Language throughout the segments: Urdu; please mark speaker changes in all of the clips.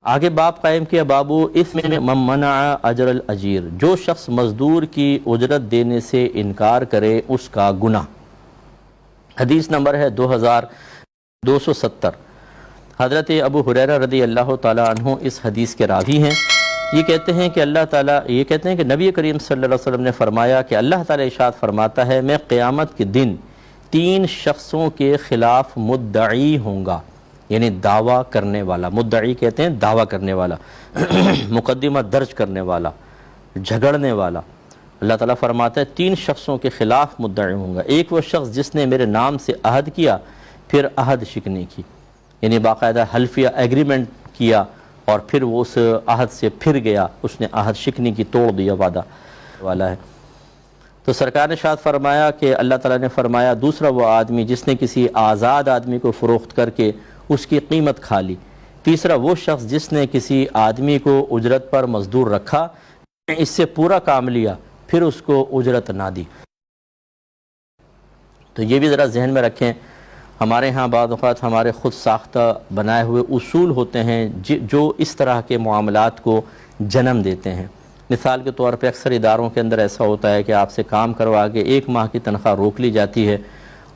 Speaker 1: آگے باب قائم کیا بابو اس میں منع اجر الاجیر، جو شخص مزدور کی اجرت دینے سے انکار کرے اس کا گناہ۔ حدیث نمبر ہے 2270۔ حضرت ابو ہریرہ رضی اللہ تعالیٰ عنہ اس حدیث کے راوی ہیں۔ یہ کہتے ہیں کہ نبی کریم صلی اللہ علیہ وسلم نے فرمایا کہ اللہ تعالیٰ ارشاد فرماتا ہے، میں قیامت کے دن 3 شخصوں کے خلاف مدعی ہوں گا، یعنی دعویٰ کرنے والا، مدعی کہتے ہیں دعویٰ کرنے والا، مقدمہ درج کرنے والا، جھگڑنے والا۔ اللہ تعالیٰ فرماتا ہے 3 شخصوں کے خلاف مدعی ہوں گا۔ ایک وہ شخص جس نے میرے نام سے عہد کیا پھر عہد شکنی کی، یعنی باقاعدہ حلفیہ ایگریمنٹ کیا اور پھر وہ اس عہد سے پھر گیا، اس نے عہد شکنی کی، توڑ دیا وعدہ والا ہے۔ تو سرکار نے ارشاد فرمایا کہ اللہ تعالیٰ نے فرمایا دوسرا وہ آدمی جس نے کسی آزاد آدمی کو فروخت کر کے اس کی قیمت کھا لی۔ تیسرا وہ شخص جس نے کسی آدمی کو اجرت پر مزدور رکھا، اس سے پورا کام لیا پھر اس کو اجرت نہ دی۔ تو یہ بھی ذرا ذہن میں رکھیں، ہمارے ہاں بعض اوقات ہمارے خود ساختہ بنائے ہوئے اصول ہوتے ہیں جو اس طرح کے معاملات کو جنم دیتے ہیں۔ مثال کے طور پہ اکثر اداروں کے اندر ایسا ہوتا ہے کہ آپ سے کام کروا کے 1 ماہ کی تنخواہ روک لی جاتی ہے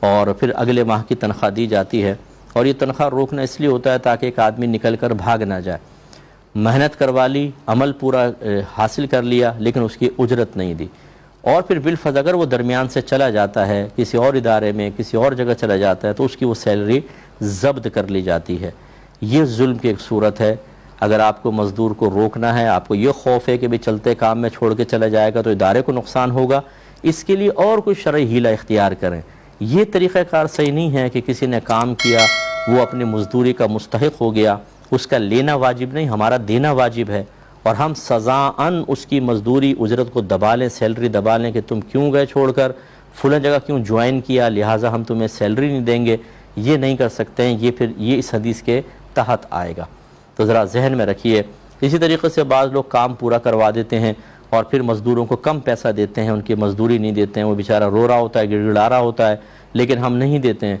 Speaker 1: اور پھر اگلے ماہ کی تنخواہ دی جاتی ہے، اور یہ تنخواہ روکنا اس لیے ہوتا ہے تاکہ ایک آدمی نکل کر بھاگ نہ جائے۔ محنت کروا لی، عمل پورا حاصل کر لیا لیکن اس کی اجرت نہیں دی، اور پھر بالفرض اگر وہ درمیان سے چلا جاتا ہے کسی اور ادارے میں، کسی اور جگہ چلا جاتا ہے، تو اس کی وہ سیلری ضبط کر لی جاتی ہے۔ یہ ظلم کی ایک صورت ہے۔ اگر آپ کو مزدور کو روکنا ہے، آپ کو یہ خوف ہے کہ بھی چلتے کام میں چھوڑ کے چلا جائے گا تو ادارے کو نقصان ہوگا، اس کے لیے اور کوئی شرعی ہیلہ اختیار کریں۔ یہ طریقہ کار صحیح نہیں ہے کہ کسی نے کام کیا، وہ اپنی مزدوری کا مستحق ہو گیا، اس کا لینا واجب نہیں، ہمارا دینا واجب ہے، اور ہم سزاً اس کی مزدوری اجرت کو دبا لیں، سیلری دبا لیں کہ تم کیوں گئے چھوڑ کر، فلاں جگہ کیوں جوائن کیا لہٰذا ہم تمہیں سیلری نہیں دیں گے۔ یہ نہیں کر سکتے ہیں، یہ اس حدیث کے تحت آئے گا، تو ذرا ذہن میں رکھیے۔ اسی طریقے سے بعض لوگ کام پورا کروا دیتے ہیں اور پھر مزدوروں کو کم پیسہ دیتے ہیں، ان کی مزدوری نہیں دیتے ہیں، وہ بیچارہ رو رہا ہوتا ہے، گڑ گڑا رہا ہوتا ہے، لیکن ہم نہیں دیتے ہیں،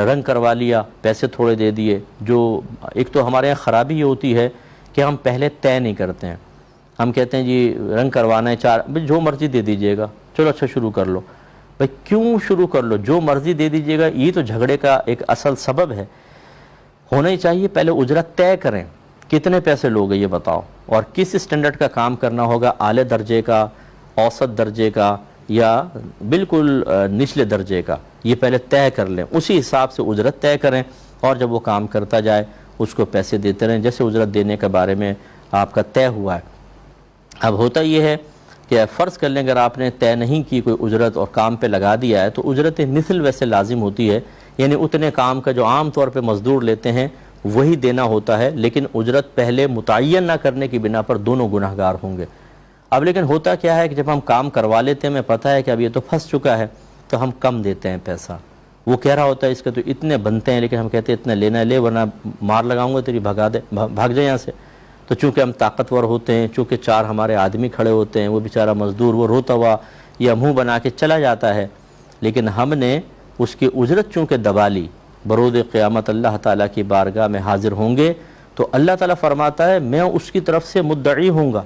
Speaker 1: رنگ کروا لیا، پیسے تھوڑے دے دیے۔ جو ایک تو ہمارے یہاں خرابی یہ ہوتی ہے کہ ہم پہلے طے نہیں کرتے ہیں، ہم کہتے ہیں جی رنگ کروانا ہے 4، جو مرضی دے دیجئے گا، چلو اچھا شروع کر لو۔ بھائی کیوں شروع کر لو؟ جو مرضی دے دیجئے گا، یہ تو جھگڑے کا ایک اصل سبب ہے۔ ہونا ہی چاہیے پہلے اجرت طے کریں، کتنے پیسے لوگے یہ بتاؤ، اور کس اسٹینڈرڈ کا کام کرنا ہوگا، اعلی درجے کا، اوسط درجے کا، یا بالکل نچلے درجے کا، یہ پہلے طے کر لیں، اسی حساب سے اجرت طے کریں، اور جب وہ کام کرتا جائے اس کو پیسے دیتے رہیں جیسے اجرت دینے کے بارے میں آپ کا طے ہوا ہے۔ اب ہوتا یہ ہے کہ فرض کر لیں اگر آپ نے طے نہیں کی کوئی اجرت اور کام پہ لگا دیا ہے، تو اجرت مثل ویسے لازم ہوتی ہے، یعنی اتنے کام کا جو عام طور پہ مزدور لیتے ہیں وہی دینا ہوتا ہے، لیکن اجرت پہلے متعین نہ کرنے کی بنا پر دونوں گناہگار ہوں گے۔ اب لیکن ہوتا کیا ہے کہ جب ہم کام کروا لیتے ہیں، ہمیں پتہ ہے کہ اب یہ تو پھنس چکا ہے، تو ہم کم دیتے ہیں پیسہ۔ وہ کہہ رہا ہوتا ہے اس کے تو اتنے بنتے ہیں، لیکن ہم کہتے ہیں اتنا لینا ہے لے، ورنہ مار لگاؤں گا تیری، بھاگ جائے یہاں سے۔ تو چونکہ ہم طاقتور ہوتے ہیں، چونکہ 4 ہمارے آدمی کھڑے ہوتے ہیں، وہ بیچارہ مزدور وہ روتا ہوا یا منہ بنا کے چلا جاتا ہے، لیکن ہم نے اس کی اجرت چونکہ دبا لی، بروز قیامت اللہ تعالیٰ کی بارگاہ میں حاضر ہوں گے تو اللہ تعالیٰ فرماتا ہے میں اس کی طرف سے مدعی ہوں گا،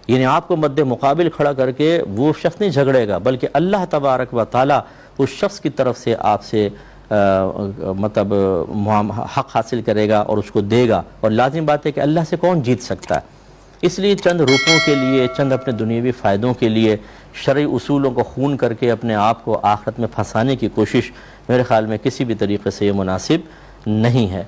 Speaker 1: یعنی آپ کو مد مقابل کھڑا کر کے وہ شخص نہیں جھگڑے گا، بلکہ اللہ تبارک و تعالیٰ اس شخص کی طرف سے آپ سے مطلب حق حاصل کرے گا اور اس کو دے گا، اور لازم بات ہے کہ اللہ سے کون جیت سکتا ہے۔ اس لیے چند روپوں کے لیے، چند اپنے دنیاوی فائدوں کے لیے شرعی اصولوں کو خون کر کے اپنے آپ کو آخرت میں پھنسانے کی کوشش میرے خیال میں کسی بھی طریقے سے یہ مناسب نہیں ہے۔